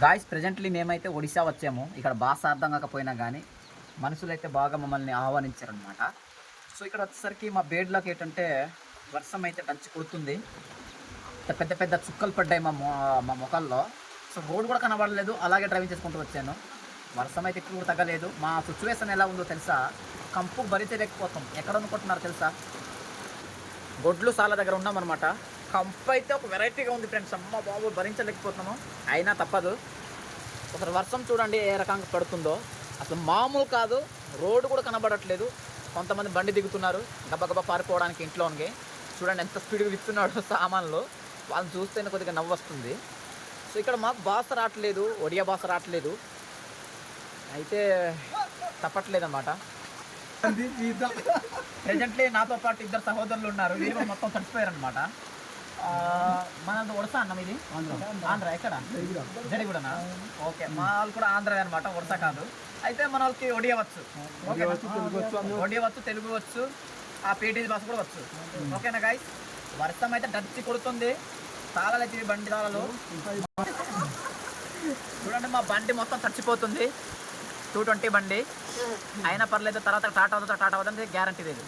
Guys presently మేమైతే ఒడిశా వచ్చాము. ఇక్కడ భాష అర్థం కాకపోయినా కానీ మనుషులు అయితే బాగా మమ్మల్ని ఆహ్వానించారనమాట. సో ఇక్కడ వచ్చేసరికి మా బేడ్లోకి ఏంటంటే వర్షం అయితే దంచి కొడుతుంది. పెద్ద పెద్ద చుక్కలు పడ్డాయి మా ముఖాల్లో. సో రోడ్ కూడా కనబడలేదు, అలాగే డ్రైవింగ్ చేసుకుంటూ వచ్చాను. వర్షం అయితే ఎక్కువ తగ్గలేదు. మా సిచ్యువేషన్ ఎలా ఉందో తెలుసా? కంపు భరించలేకపోతాం. ఎక్కడ అనుకుంటున్నారు తెలుసా? గొడ్లు సాల దగ్గర ఉన్నామన్నమాట. కంపు అయితే ఒక వెరైటీగా ఉంది ఫ్రెండ్స్. అమ్మ బాబు భరించలేకపోతున్నాము, అయినా తప్పదు. ఒకసారి వర్షం చూడండి ఏ రకంగా పడుతుందో. అసలు మామూలు కాదు, రోడ్డు కూడా కనబడట్లేదు. కొంతమంది బండి దిగుతున్నారు గబగబా పారిపోవడానికి ఇంట్లోనికి. చూడండి ఎంత స్పీడ్గా విత్తున్నాడు సామాన్లు. వాళ్ళని చూస్తేనే కొద్దిగా నవ్వు వస్తుంది. సో ఇక్కడ మాకు భాష రావట్లేదు, ఒడియా భాష రావట్లేదు, అయితే తప్పట్లేదు అన్నమాట. ప్రెజెంట్లీ నాతో పాటు ఇద్దరు సహోదరులు ఉన్నారు. వీరు మొత్తం చచ్చిపోయారు అనమాట. మనది ఒడిశా అన్నం, ఇది ఆంధ్ర. ఎక్కడ? జరిగూడనా? ఓకే, మా వాళ్ళు కూడా ఆంధ్ర అనమాట, ఒడిశా కాదు. అయితే మన వాళ్ళకి ఒడియా వచ్చు, ఒడియా వచ్చు, తెలుగు వచ్చు, ఆ పేటీ భాష కూడా వచ్చు. ఓకేనా గాయస్? వర్షం అయితే దంచి కొడుతుంది. తాళాలు అయితే బండి తాళాలు చూడండి. మా బండి మొత్తం చచ్చిపోతుంది. 220 బండి అయినా పర్లేదు, తర్వాత టాటా అవుతుందా టాటా అవుతుంది గ్యారంటీ లేదు.